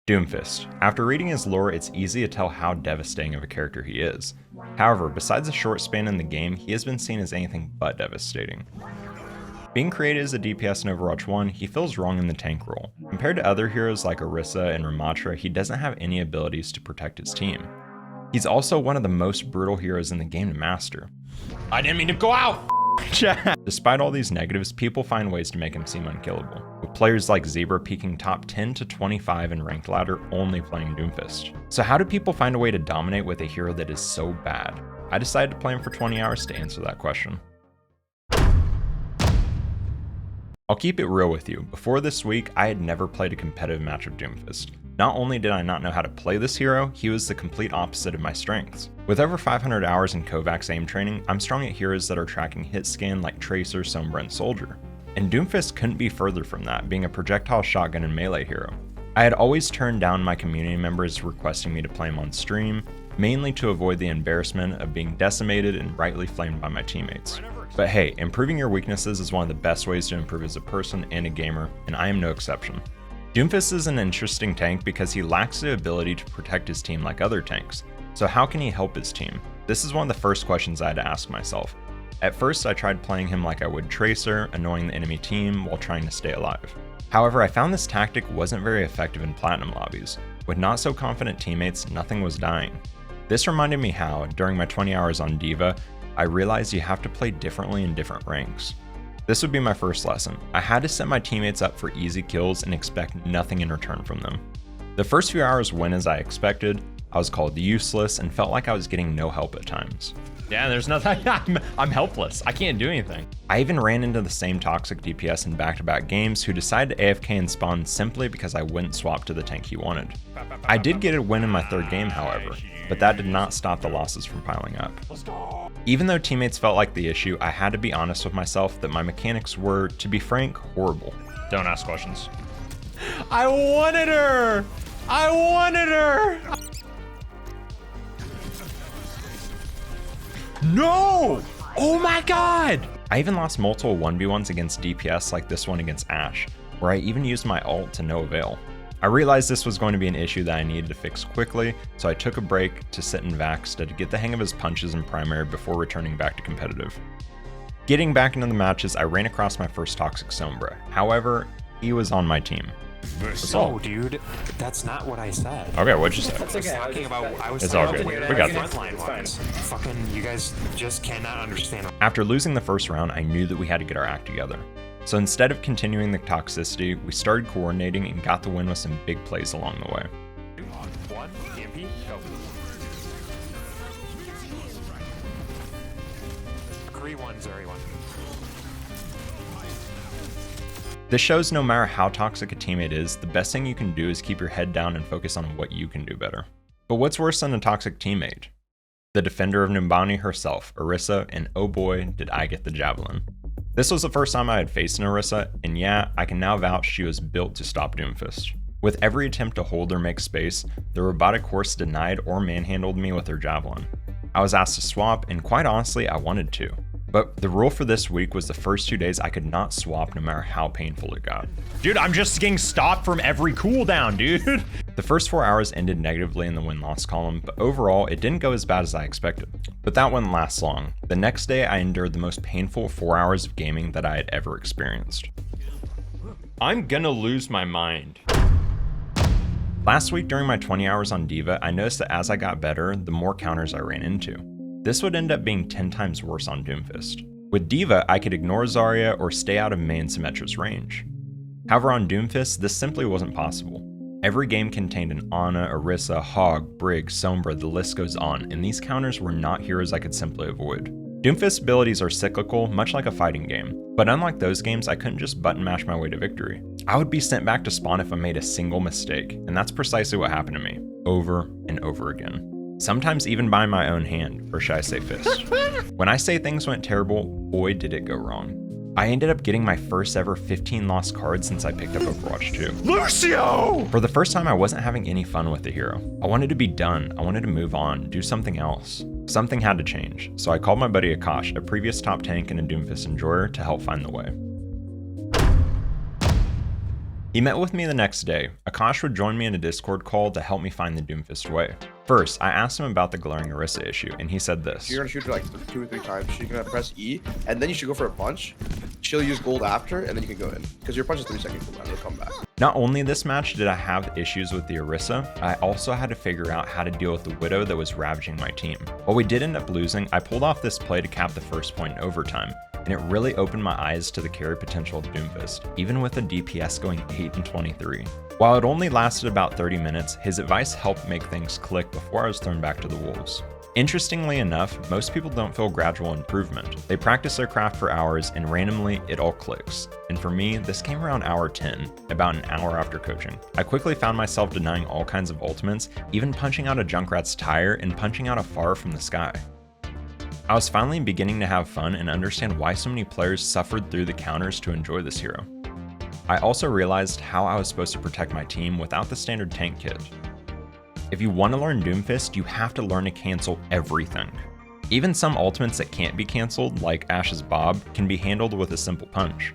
Doomfist. After reading his lore, it's easy to tell how devastating of a character he is. However, besides a short span in the game, he has been seen as anything but devastating. Being created as a DPS in Overwatch 1, he feels wrong in the tank role. Compared to other heroes like Orisa and Ramatra, he doesn't have any abilities to protect his team. He's also one of the most brutal heroes in the game to master. I didn't mean to go out! Despite all these negatives, people find ways to make him seem unkillable, with players like Zebra peaking top 10 to 25 in ranked ladder only playing Doomfist. So how do people find a way to dominate with a hero that is so bad? I decided to play him for 20 hours to answer that question. I'll keep it real with you, before this week I had never played a competitive match of Doomfist. Not only did I not know how to play this hero, he was the complete opposite of my strengths. With over 500 hours in Kovacs aim training, I'm strong at heroes that are tracking hit scan like Tracer, Sombra, and Soldier. And Doomfist couldn't be further from that, being a projectile shotgun and melee hero. I had always turned down my community members requesting me to play him on stream, mainly to avoid the embarrassment of being decimated and rightly flamed by my teammates. But hey, improving your weaknesses is one of the best ways to improve as a person and a gamer, and I am no exception. Doomfist is an interesting tank because he lacks the ability to protect his team like other tanks. So how can he help his team? This is one of the first questions I had to ask myself. At first I tried playing him like I would Tracer, annoying the enemy team while trying to stay alive. However, I found this tactic wasn't very effective in Platinum lobbies. With not so confident teammates, nothing was dying. This reminded me how, during my 20 hours on D.Va, I realized you have to play differently in different ranks. This would be my first lesson. I had to set my teammates up for easy kills and expect nothing in return from them. The first few hours went as I expected. I was called useless and felt like I was getting no help at times. Yeah, there's nothing. I'm helpless. I can't do anything. I even ran into the same toxic DPS in back-to-back games who decided to AFK and spawn simply because I wouldn't swap to the tank he wanted. I did get a win in my third game, however, but that did not stop the losses from piling up. Even though teammates felt like the issue, I had to be honest with myself that my mechanics were, to be frank, horrible. Don't ask questions. I wanted her! I wanted her! No! Oh my god! I even lost multiple 1v1s against DPS like this one against Ashe, where I even used my ult to no avail. I realized this was going to be an issue that I needed to fix quickly, so I took a break to sit in Vax to get the hang of his punches in primary before returning back to competitive. Getting back into the matches, I ran across my first toxic Sombra. However, he was on my team. No, dude, that's not what I said. Okay, what'd you say? I was talking about. It's all good. We got this. Fucking, you guys just cannot understand. After losing the first round, I knew that we had to get our act together. So instead of continuing the toxicity, we started coordinating and got the win with some big plays along the way. 1, EMP, go. 3-1, 0-1. This shows no matter how toxic a teammate is, the best thing you can do is keep your head down and focus on what you can do better. But what's worse than a toxic teammate? The defender of Numbani herself, Orisa, and oh boy, did I get the javelin. This was the first time I had faced an Orisa, and yeah, I can now vouch she was built to stop Doomfist. With every attempt to hold or make space, the robotic horse denied or manhandled me with her javelin. I was asked to swap, and quite honestly, I wanted to. But the rule for this week was the first 2 days I could not swap no matter how painful it got. Dude, I'm just getting stopped from every cooldown, dude. The first 4 hours ended negatively in the win-loss column, but overall, it didn't go as bad as I expected. But that wouldn't last long. The next day, I endured the most painful 4 hours of gaming that I had ever experienced. I'm gonna lose my mind. Last week during my 20 hours on D.Va, I noticed that as I got better, the more counters I ran into. This would end up being 10 times worse on Doomfist. With D.Va, I could ignore Zarya or stay out of main Symmetra's range. However, on Doomfist, this simply wasn't possible. Every game contained an Ana, Orisa, Hog, Brig, Sombra, the list goes on, and these counters were not heroes I could simply avoid. Doomfist's abilities are cyclical, much like a fighting game, but unlike those games, I couldn't just button mash my way to victory. I would be sent back to spawn if I made a single mistake, and that's precisely what happened to me, over and over again. Sometimes even by my own hand, or should I say fist. When I say things went terrible, boy did it go wrong. I ended up getting my first ever 15 lost cards since I picked up Overwatch 2. Lucio! For the first time, I wasn't having any fun with the hero. I wanted to be done, I wanted to move on, do something else. Something had to change, so I called my buddy Akash, a previous top tank and a Doomfist enjoyer, to help find the way. He met with me the next day. Akash would join me in a Discord call to help me find the Doomfist way. First, I asked him about the glowing Orisa issue, and he said this. You're gonna shoot her like 2 or 3 times. She's gonna press E, and then you should go for a punch. She'll use gold after, and then you can go in. Because your punch is 3 seconds cooldown, it'll come back. Not only this match did I have issues with the Orisa, I also had to figure out how to deal with the Widow that was ravaging my team. While we did end up losing, I pulled off this play to cap the first point in overtime, and it really opened my eyes to the carry potential of Doomfist, even with a DPS going 8 and 23. While it only lasted about 30 minutes, his advice helped make things click before I was thrown back to the wolves. Interestingly enough, most people don't feel gradual improvement. They practice their craft for hours and randomly it all clicks. And for me, this came around hour 10, about an hour after coaching. I quickly found myself denying all kinds of ultimates, even punching out a Junkrat's tire and punching out a far from the sky. I was finally beginning to have fun and understand why so many players suffered through the counters to enjoy this hero. I also realized how I was supposed to protect my team without the standard tank kit. If you want to learn Doomfist, you have to learn to cancel everything. Even some ultimates that can't be cancelled, like Ash's Bob, can be handled with a simple punch.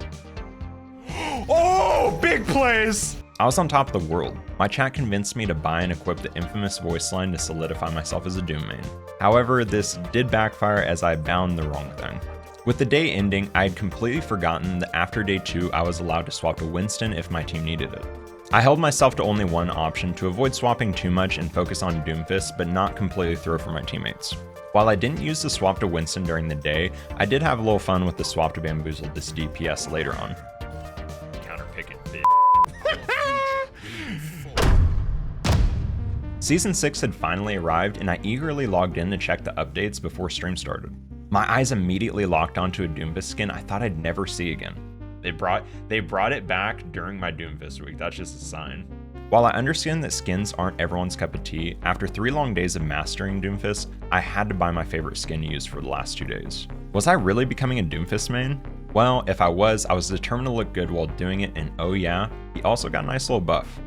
Oh, big plays! I was on top of the world. My chat convinced me to buy and equip the infamous voice line to solidify myself as a Doom main. However, this did backfire as I bound the wrong thing. With the day ending, I had completely forgotten that after day 2 I was allowed to swap to Winston if my team needed it. I held myself to only one option to avoid swapping too much and focus on Doomfist, but not completely throw for my teammates. While I didn't use the swap to Winston during the day, I did have a little fun with the swap to Bamboozle this DPS later on. Counter picking, bitch. Season 6 had finally arrived and I eagerly logged in to check the updates before stream started. My eyes immediately locked onto a Doomfist skin I thought I'd never see again. They brought it back during my Doomfist week. That's just a sign. While I understand that skins aren't everyone's cup of tea, after 3 long days of mastering Doomfist, I had to buy my favorite skin to use for the last 2 days. Was I really becoming a Doomfist main? Well, if I was determined to look good while doing it, and oh yeah, he also got a nice little buff.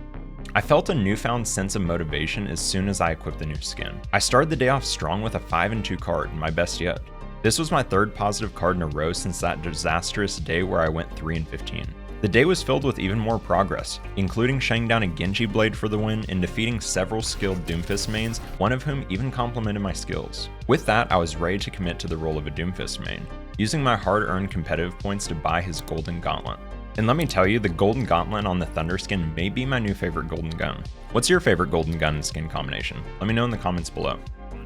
I felt a newfound sense of motivation as soon as I equipped the new skin. I started the day off strong with a 5 and 2 card, my best yet. This was my 3rd positive card in a row since that disastrous day where I went 3 and 15. The day was filled with even more progress, including shutting down a Genji blade for the win and defeating several skilled Doomfist mains, one of whom even complimented my skills. With that, I was ready to commit to the role of a Doomfist main, using my hard-earned competitive points to buy his Golden Gauntlet. And let me tell you, the Golden Gauntlet on the Thunder skin may be my new favorite golden gun. What's your favorite golden gun and skin combination? Let me know in the comments below.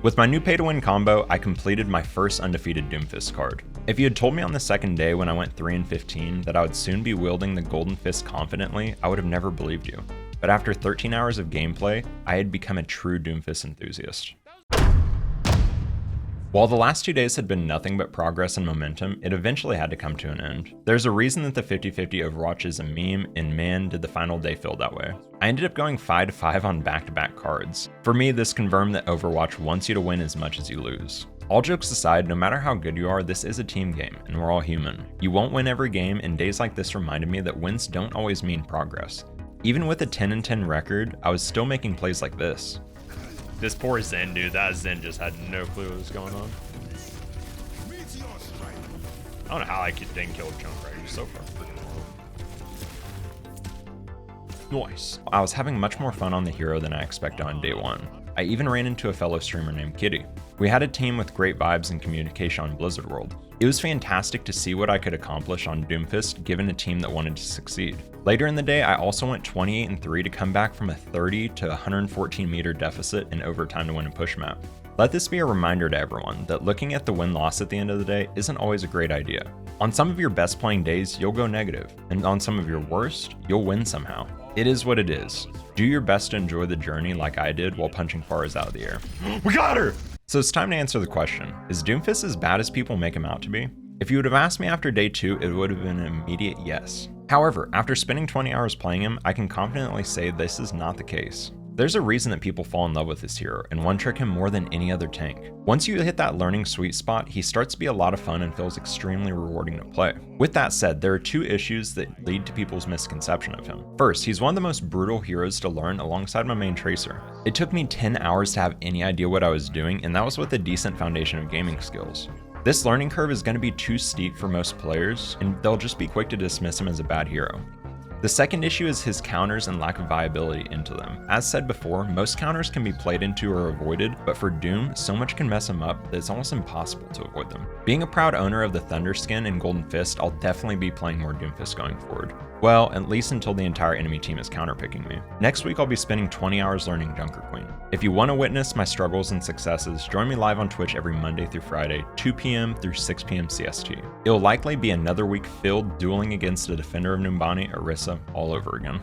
With my new pay-to-win combo, I completed my first undefeated Doomfist card. If you had told me on the second day when I went 3 and 15 that I would soon be wielding the Golden Fist confidently, I would have never believed you. But after 13 hours of gameplay, I had become a true Doomfist enthusiast. While the last 2 days had been nothing but progress and momentum, it eventually had to come to an end. There's a reason that the 50-50 Overwatch is a meme, and man, did the final day feel that way. I ended up going 5-5 on back-to-back cards. For me, this confirmed that Overwatch wants you to win as much as you lose. All jokes aside, no matter how good you are, this is a team game, and we're all human. You won't win every game, and days like this reminded me that wins don't always mean progress. Even with a 10 and 10 record, I was still making plays like this. This poor Zen dude, that Zen just had no clue what was going on. I don't know how I didn't kill Junkrat. He's so far freaking low. Nice. I was having much more fun on the hero than I expected on day 1. I even ran into a fellow streamer named Kitty. We had a team with great vibes and communication on Blizzard World. It was fantastic to see what I could accomplish on Doomfist given a team that wanted to succeed. Later in the day, I also went 28 and 3 to come back from a 30 to 114 meter deficit in overtime to win a push map. Let this be a reminder to everyone that looking at the win-loss at the end of the day isn't always a great idea. On some of your best playing days, you'll go negative, and on some of your worst, you'll win somehow. It is what it is. Do your best to enjoy the journey like I did while punching Faraz out of the air. We got her! So it's time to answer the question, is Doomfist as bad as people make him out to be? If you would have asked me after day 2, it would have been an immediate yes. However, after spending 20 hours playing him, I can confidently say this is not the case. There's a reason that people fall in love with this hero and one-trick him more than any other tank. Once you hit that learning sweet spot, he starts to be a lot of fun and feels extremely rewarding to play. With that said, there are 2 issues that lead to people's misconception of him. First, he's one of the most brutal heroes to learn alongside my main Tracer. It took me 10 hours to have any idea what I was doing, and that was with a decent foundation of gaming skills. This learning curve is going to be too steep for most players, and they'll just be quick to dismiss him as a bad hero. The second issue is his counters and lack of viability into them. As said before, most counters can be played into or avoided, but for Doom, so much can mess him up that it's almost impossible to avoid them. Being a proud owner of the Thunder skin and Golden Fist, I'll definitely be playing more Doomfist going forward. Well, at least until the entire enemy team is counterpicking me. Next week I'll be spending 20 hours learning Junker Queen. If you want to witness my struggles and successes, join me live on Twitch every Monday through Friday, 2 p.m. through 6 p.m. CST. It'll likely be another week filled dueling against the defender of Numbani, Orisa, all over again.